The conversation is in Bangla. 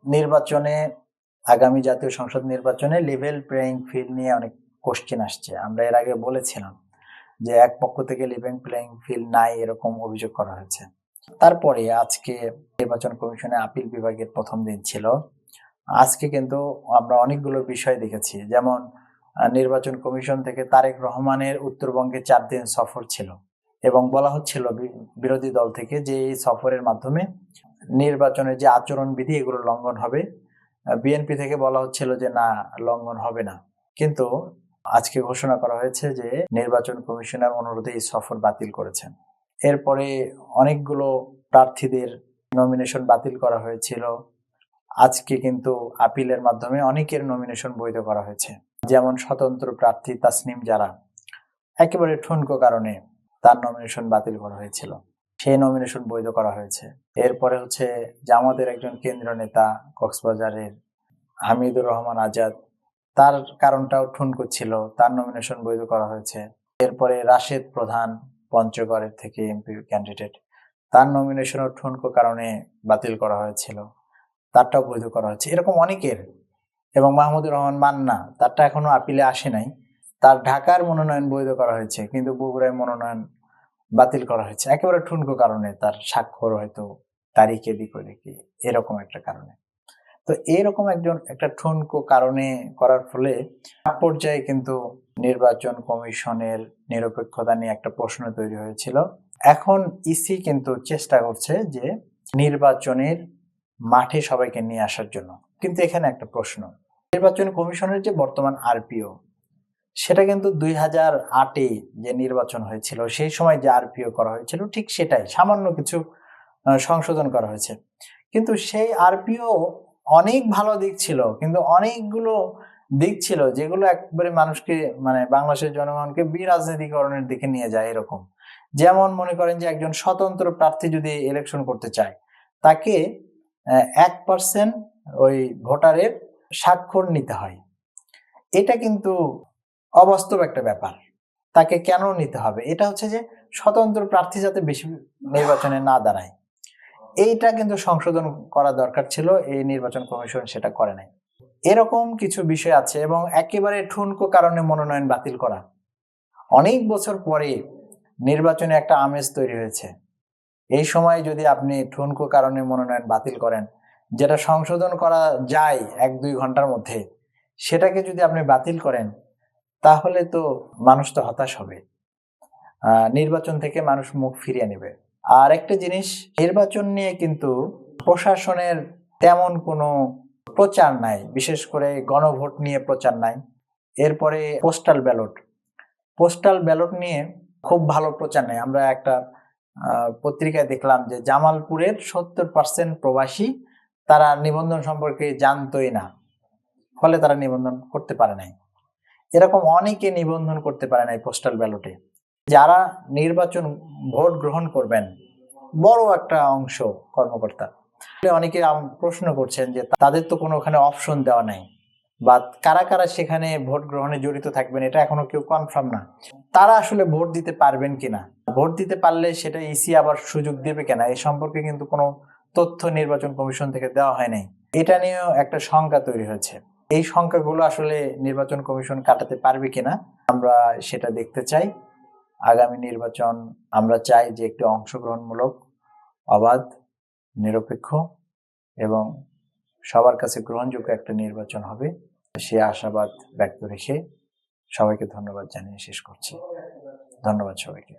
নির্বাচনে আগামী জাতীয় সংসদ নির্বাচনে লেভেল প্লেইং ফিল্ড নিয়ে অনেক কোশ্চেন আসছে। আমরা এর আগে বলেছিলাম যে এক পক্ষ থেকে লেভেল প্লেইং ফিল্ড নাই, এরকম অভিযোগ করা হয়েছে। তারপরে আজকে নির্বাচন কমিশনে আপিল বিভাগের প্রথম দিন ছিল। আজকে কিন্তু আমরা অনেকগুলো বিষয় দেখেছি, যেমন নির্বাচন কমিশন থেকে তারেক রহমানের উত্তরবঙ্গে 4 দিন সফর ছিল এবং বলা হচ্ছিল বিরোধী দল থেকে যে এই সফরের মাধ্যমে নির্বাচনের যে আচরণবিধি এগুলো লঙ্ঘন হবে। বিএনপি থেকে বলা হচ্ছিল যে না, লঙ্ঘন হবে না, কিন্তু আজকে ঘোষণা করা হয়েছে যে নির্বাচন কমিশনের অনুরোধে এই সফর বাতিল করেছেন। এরপরে অনেকগুলো প্রার্থীদের নমিনেশন বাতিল করা হয়েছিল। আজকে কিন্তু আপিলের মাধ্যমে অনেকের নমিনেশন বৈধ করা হয়েছে, যেমন স্বতন্ত্র প্রার্থী তাসনিম জারা, একেবারে ঠুনকো কারণে তার নমিনেশন বাতিল করা হয়েছিল, সেই নমিনেশন বৈধ করা হয়েছে। এরপরে হচ্ছে জামাতের একজন কেন্দ্রীয় নেতা কক্সবাজারের হামিদুর রহমান আজাদ, তার কারণটাও ঠুনকো ছিল, তার নমিনেশন বৈধ করা হয়েছে। এরপরে রাশেদ প্রধান পঞ্চগড়ের থেকে এমপি ক্যান্ডিডেট, তার নমিনেশনও ঠুনকো কারণে বাতিল করা হয়েছিল, তারটাও বৈধ করা হয়েছে। এরকম অনেকের, এবং মাহমুদুর রহমান মান্না, তারটা এখনো আপিলে আসে নাই, তার ঢাকার মনোনয়ন বৈধ করা হয়েছে কিন্তু বগুড়ায় মনোনয়ন বাতিল করা হয়েছে, একেবারে ঠুনকো কারণে, তার স্বাক্ষর হয়তো তারিখে দিক ওদিকে, এরকম একটা কারণে। তো এরকম একটা ঠুনকো কারণে করার ফলে পর্যায়ে কিন্তু নির্বাচন কমিশনের নিরপেক্ষতা নিয়ে একটা প্রশ্ন তৈরি হয়েছিল। এখন ইসি কিন্তু চেষ্টা করছে যে নির্বাচনের মাঠে সবাইকে নিয়ে আসার জন্য। কিন্তু এখানে একটা প্রশ্ন, নির্বাচন কমিশনের যে বর্তমান আরপিও, সেটা কিন্তু 2008-এ যে নির্বাচন হয়েছিল সেই সময় যে আরপিও করা হয়েছিল ঠিক সেটাই, সামান্য কিছু সংশোধন করা হয়েছে। কিন্তু সেই আরপিও অনেক ভালো দিক ছিল, কিন্তু অনেকগুলো দিক ছিল যেগুলো একবারে মানুষকে, মানে বাংলাদেশের জনগণকে বিরাজনীতিকরণের দিকে নিয়ে যায়। এরকম যেমন মনে করেন যে একজন স্বতন্ত্র প্রার্থী যদি ইলেকশন করতে চায়, তাকে 1% ওই ভোটারের স্বাক্ষর নিতে হয়। এটা কিন্তু অবাস্তব একটা ব্যাপার। তাকে কেন নিতে হবে? এটা হচ্ছে যে স্বতন্ত্র প্রার্থী যাতে বেশি নির্বাচনে না দাঁড়ায়, এইটা কিন্তু সংশোধন করা দরকার ছিল, এই নির্বাচন কমিশন সেটা করে নাই। এরকম কিছু বিষয় আছে, এবং একেবারে ঠুনকো কারণে মনোনয়ন বাতিল করা। অনেক বছর পরে নির্বাচনে একটা আমেজ তৈরি হয়েছে, এই সময় যদি আপনি ঠুনকো কারণে মনোনয়ন বাতিল করেন, যেটা সংশোধন করা যায় 1-2 ঘন্টার মধ্যে, সেটাকে যদি আপনি বাতিল করেন, তাহলে তো মানুষ তো হতাশ হবে, নির্বাচন থেকে মানুষ মুখ ফিরিয়ে নেবে। আর একটা জিনিস, নির্বাচন নিয়ে কিন্তু প্রশাসনের তেমন কোনো প্রচার নাই, বিশেষ করে গণভোট নিয়ে প্রচার নাই। এরপরে পোস্টাল ব্যালট নিয়ে খুব ভালো প্রচার নেই। আমরা একটা পত্রিকায় দেখলাম যে জামালপুরের 70% প্রবাসী, তারা নিবন্ধন সম্পর্কে জানতোই না, ফলে তারা নিবন্ধন করতে পারে নাই। এরকম অনেকে নিবন্ধন করতে পারে নাই পোস্টাল ব্যালটে। যারা নির্বাচন ভোট গ্রহণ করবেন, বড় একটা অংশ কর্মকর্তা, অনেকে প্রশ্ন করছেন যে তাদের তো কোনো ওখানে অপশন দেওয়া নাই, বা কারা কারা সেখানে ভোট গ্রহণে জড়িত থাকবেন এটা এখনো কেউ কনফার্ম না। তারা আসলে ভোট দিতে পারবেন কিনা, ভোট দিতে পারলে সেটা ইসি আবার সুযোগ দেবে কিনা, এই সম্পর্কে কিন্তু কোনো তথ্য নির্বাচন কমিশন থেকে দেওয়া হয় নাই। এটা নিয়েও একটা শঙ্কা তৈরি হয়েছে। এই শঙ্কাগুলো আসলে নির্বাচন কমিশন কাটাতে পারবে কিনা আমরা সেটা দেখতে চাই। আগামী নির্বাচন আমরা চাই যে একটি অংশগ্রহণমূলক, অবাধ, নিরপেক্ষ এবং সবার কাছে গ্রহণযোগ্য একটা নির্বাচন হবে। সে আশাবাদ ব্যক্ত রেখে সবাইকে ধন্যবাদ জানিয়ে শেষ করছি। ধন্যবাদ সবাইকে।